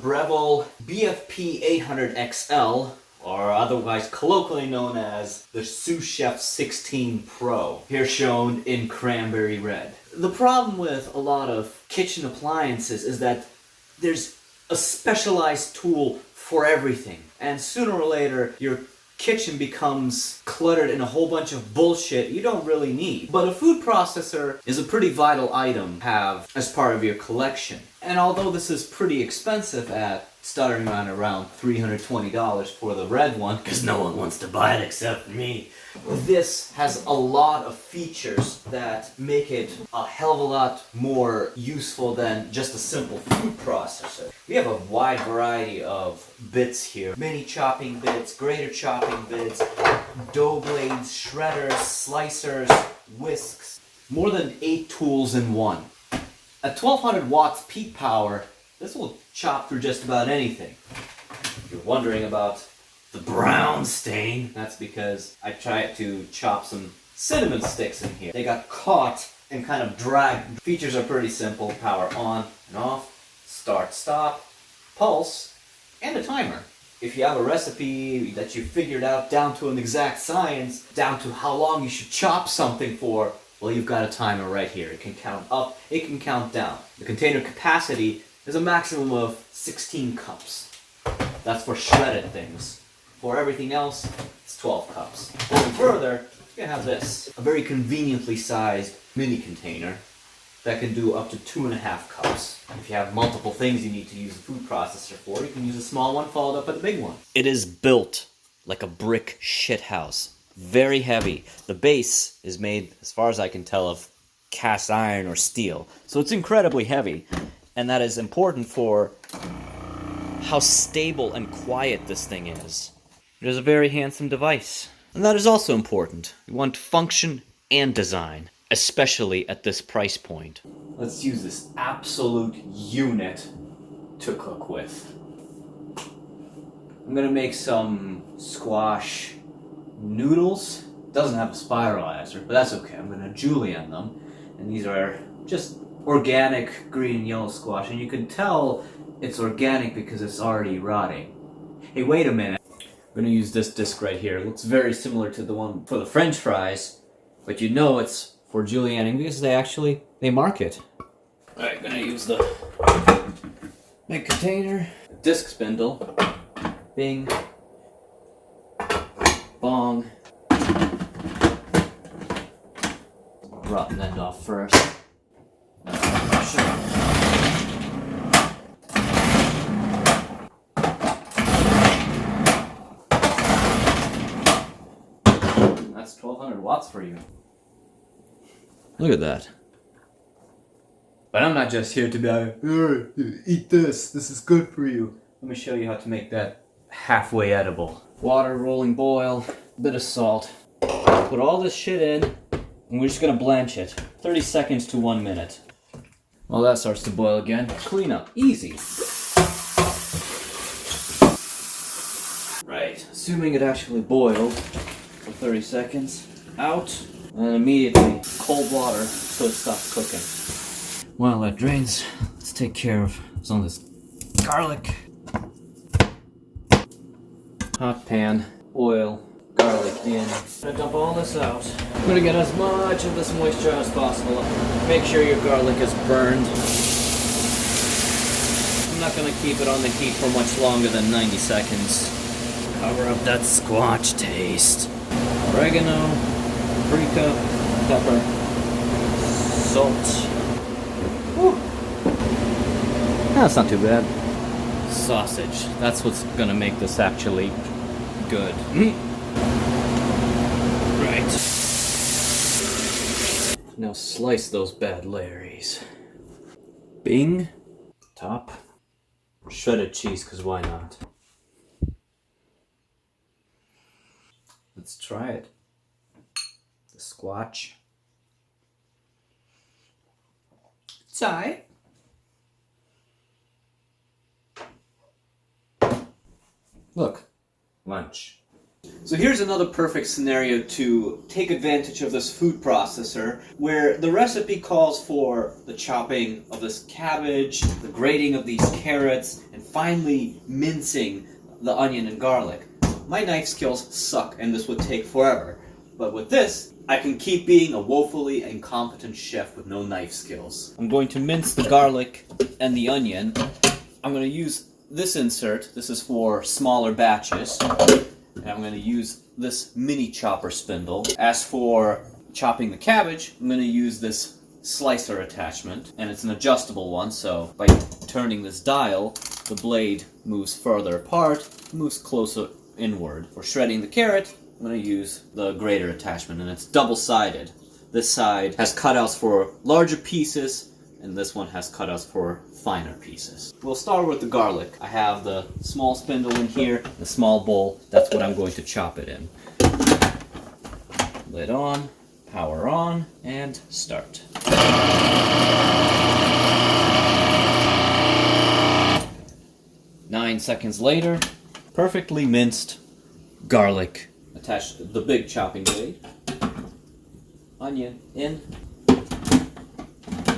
Breville BFP800XL, or otherwise colloquially known as the Sous Chef 16 Pro, here shown in cranberry red. The problem with a lot of kitchen appliances is that there's a specialized tool for everything, and sooner or later your kitchen becomes cluttered in a whole bunch of bullshit you don't really need. But a food processor is a pretty vital item to have as part of your collection. And although this is pretty expensive at starting around $320 for the red one, because no one wants to buy it except me, this has a lot of features that make it a hell of a lot more useful than just a simple food processor. We have a wide variety of bits here. Mini chopping bits, grater chopping bits, dough blades, shredders, slicers, whisks. More than 8 tools in one. At 1200 watts peak power, this will chop through just about anything. If you're wondering about the brown stain, that's because I tried to chop some cinnamon sticks in here. They got caught and kind of dragged. Features are pretty simple. Power on and off, start, stop, pulse, and a timer. If you have a recipe that you figured out down to an exact science, down to how long you should chop something for, well, you've got a timer right here. It can count up, it can count down. The container capacity is a maximum of 16 cups. That's for shredded things. For everything else, it's 12 cups. Going further, you have this. A very conveniently sized mini container that can do up to 2.5 cups. If you have multiple things you need to use a food processor for, you can use a small one followed up by the big one. It is built like a brick shithouse. Very heavy. The base is made, as far as I can tell, of cast iron or steel. So it's incredibly heavy. And that is important for how stable and quiet this thing is. It is a very handsome device. And that is also important. You want function and design, especially at this price point. Let's use this absolute unit to cook with. I'm gonna make some squash noodles. Doesn't have a spiralizer, but that's okay. I'm gonna julienne them. And these are just organic green and yellow squash. And you can tell it's organic because it's already rotting. Hey, wait a minute. I'm gonna use this disc right here. It looks very similar to the one for the French fries, but you know it's for julienning because they mark it. Alright, gonna use the big container, disc spindle, bing, bong, rotten end off first. That's 1200 watts for you. Look at that. But I'm not just here to be like, eat this is good for you. Let me show you how to make that halfway edible. Water, rolling boil, a bit of salt. Put all this shit in, and we're just gonna blanch it. 30 seconds to 1 minute. While that starts to boil again, clean up, easy. Right, assuming it actually boiled for 30 seconds, out, and immediately cold water so it stops cooking. While that drains, let's take care of some of this garlic. Hot pan, oil, garlic in. I'm gonna dump all this out. I'm gonna get as much of this moisture as possible. Make sure your garlic is burned. I'm not gonna keep it on the heat for much longer than 90 seconds. Cover up that squash taste. Oregano, paprika, pepper, salt. Whew. That's not too bad. Sausage. That's what's gonna make this actually good. Right. Now slice those bad Larrys. Bing. Top. Shredded cheese, because why not? Let's try it. The squash. It's alright. Look, lunch. So here's another perfect scenario to take advantage of this food processor, where the recipe calls for the chopping of this cabbage, the grating of these carrots, and finally mincing the onion and garlic. My knife skills suck and this would take forever, but with this, I can keep being a woefully incompetent chef with no knife skills. I'm going to mince the garlic and the onion. I'm going to use this insert. This is for smaller batches. And I'm going to use this mini chopper spindle. As for chopping the cabbage, I'm going to use this slicer attachment. And it's an adjustable one, so by turning this dial, the blade moves further apart, moves closer inward. For shredding the carrot, I'm going to use the grater attachment, and it's double-sided. This side has cutouts for larger pieces, and this one has cutouts for finer pieces. We'll start with the garlic. I have the small spindle in here, the small bowl. That's what I'm going to chop it in. Lid on, power on, and start. Nine seconds later, perfectly minced garlic. Attach the big chopping blade. Onion in.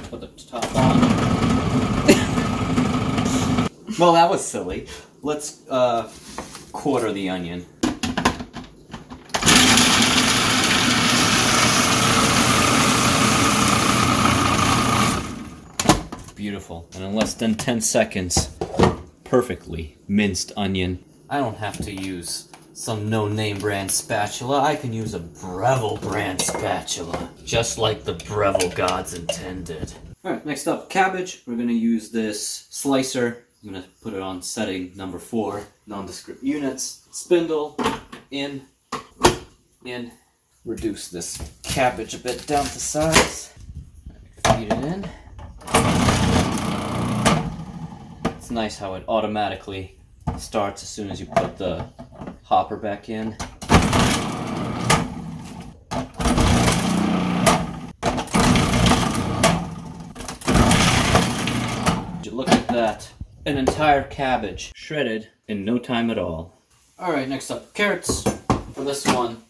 Put the top on. Well, that was silly. Let's quarter the onion. Beautiful. And in less than 10 seconds, perfectly minced onion. I don't have to use some no-name brand spatula. I can use a Breville brand spatula, just like the Breville gods intended. Alright, next up, cabbage. We're going to use this slicer. I'm going to put it on setting number 4, nondescript units. Spindle, in. Reduce this cabbage a bit down to size. Feed it in. It's nice how it automatically starts as soon as you put the hopper back in. Look at that. An entire cabbage shredded in no time at all. Alright, next up, carrots. For this one,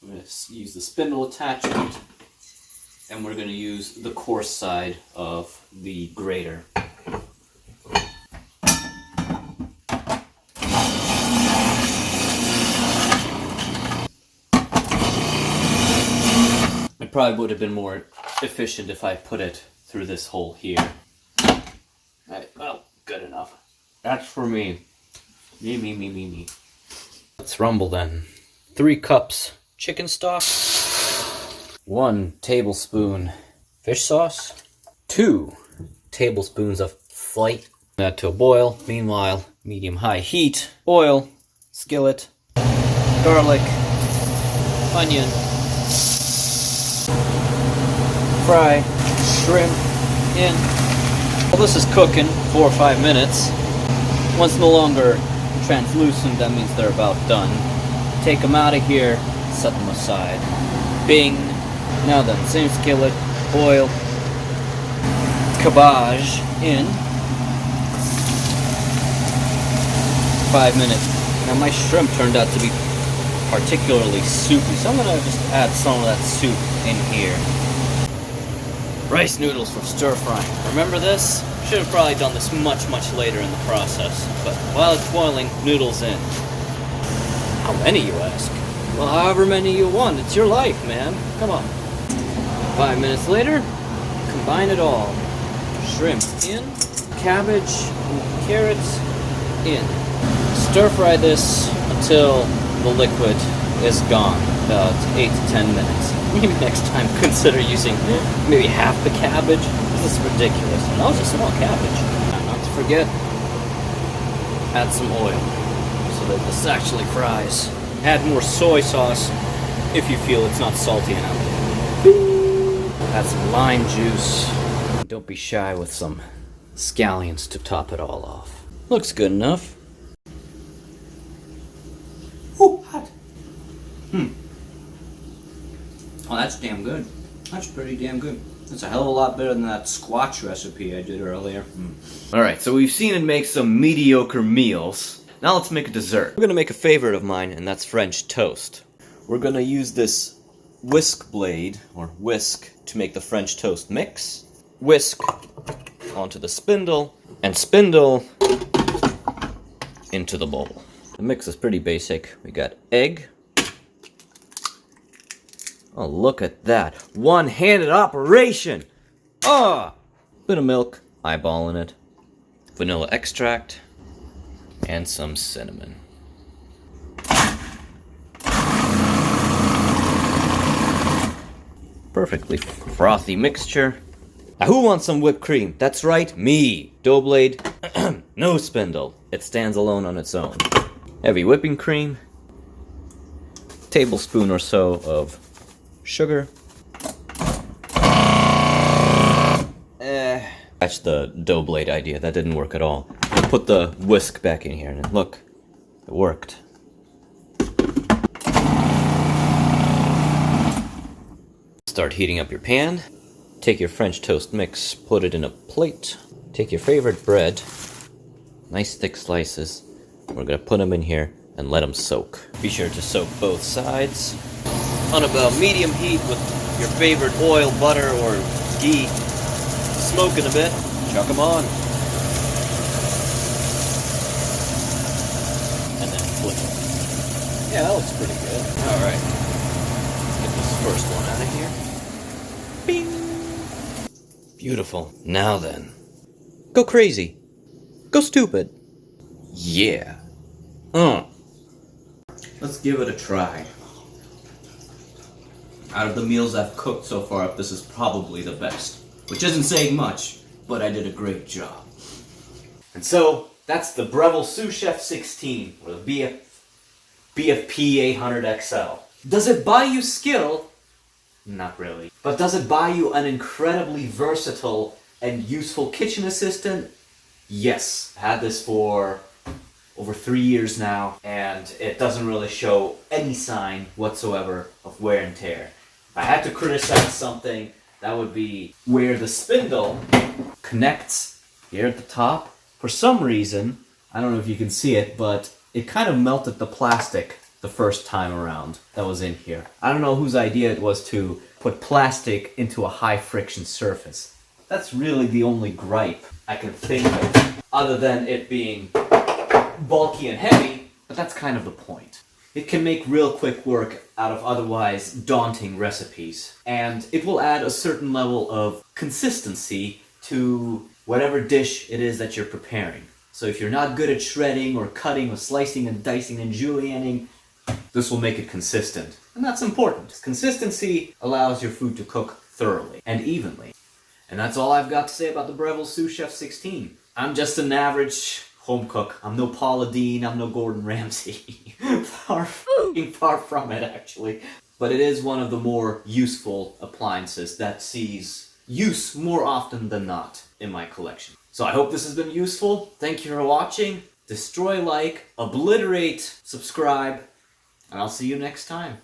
I'm going to use the spindle attachment, and we're going to use the coarse side of the grater. It probably would have been more efficient if I put it through this hole here. Alright, well, good enough. That's for me. Me. Let's rumble then. 3 cups chicken stock. 1 tablespoon fish sauce. 2 tablespoons of flight. That to a boil. Meanwhile, medium-high heat. Oil. Skillet. Garlic. Onion. Fry. Shrimp in. Well, this is cooking 4 or 5 minutes. Once no longer translucent, that means they're about done. Take them out of here, set them aside. Bing. Now then, same skillet, oil, cabbage in. 5 minutes. Now my shrimp turned out to be particularly soupy, so I'm gonna just add some of that soup in here. Rice noodles for stir frying. Remember this? Should have probably done this much later in the process. But while it's boiling, noodles in. How many, you ask? Well, however many you want. It's your life, man. Come on. 5 minutes later, combine it all. Shrimp in, cabbage, and carrots in. Stir fry this until the liquid is gone. About 8 to 10 minutes. Maybe next time consider using maybe half the cabbage. This is ridiculous. And that was a small cabbage. And not to forget, add some oil so that this actually fries. Add more soy sauce if you feel it's not salty enough. Add some lime juice. Don't be shy with some scallions to top it all off. Looks good enough. Ooh, hot. Oh, that's damn good. That's pretty damn good. That's a hell of a lot better than that squash recipe I did earlier. Alright, so we've seen it make some mediocre meals. Now let's make a dessert. We're gonna make a favorite of mine, and that's French toast. We're gonna use this whisk blade, or whisk, to make the French toast mix. Whisk onto the spindle, and spindle into the bowl. The mix is pretty basic. We got egg. Oh, look at that. One-handed operation! Ah! Bit of milk, eyeballing it. Vanilla extract, and some cinnamon. Perfectly frothy mixture. Now who wants some whipped cream? That's right, me! Dough blade, no spindle. It stands alone on its own. Heavy whipping cream. Tablespoon or so of sugar. That's the dough blade idea. That didn't work at all. Put the whisk back in here and look, it worked. Start heating up your pan. Take your French toast mix, put it in a plate. Take your favorite bread, nice thick slices. We're gonna put them in here and let them soak. Be sure to soak both sides. On about medium heat with your favorite oil, butter, or ghee. Smoking a bit, chuck them on. And then flip it. Yeah, that looks pretty good. Alright. Get this first one out of here. Bing! Beautiful. Now then. Go crazy. Go stupid. Yeah. Let's give it a try. Out of the meals I've cooked so far, this is probably the best. Which isn't saying much, but I did a great job. And so, that's the Breville Sous Chef 16, or the BFP800XL. Does it buy you skill? Not really. But does it buy you an incredibly versatile and useful kitchen assistant? Yes. I've had this for over 3 years now, and it doesn't really show any sign whatsoever of wear and tear. If I had to criticize something, that would be where the spindle connects here at the top. For some reason, I don't know if you can see it, but it kind of melted the plastic the first time around that was in here. I don't know whose idea it was to put plastic into a high friction surface. That's really the only gripe I can think of, other than it being bulky and heavy, but that's kind of the point. It can make real quick work out of otherwise daunting recipes, and it will add a certain level of consistency to whatever dish it is that you're preparing. So if you're not good at shredding or cutting or slicing and dicing and julienning, this will make it consistent. And that's important. Consistency allows your food to cook thoroughly and evenly. And that's all I've got to say about the Breville Sous Chef 16. I'm just an average home cook. I'm no Paula Deen, I'm no Gordon Ramsay. far from it, actually. But it is one of the more useful appliances that sees use more often than not in my collection. So I hope this has been useful. Thank you for watching. Destroy, like, obliterate, subscribe, and I'll see you next time.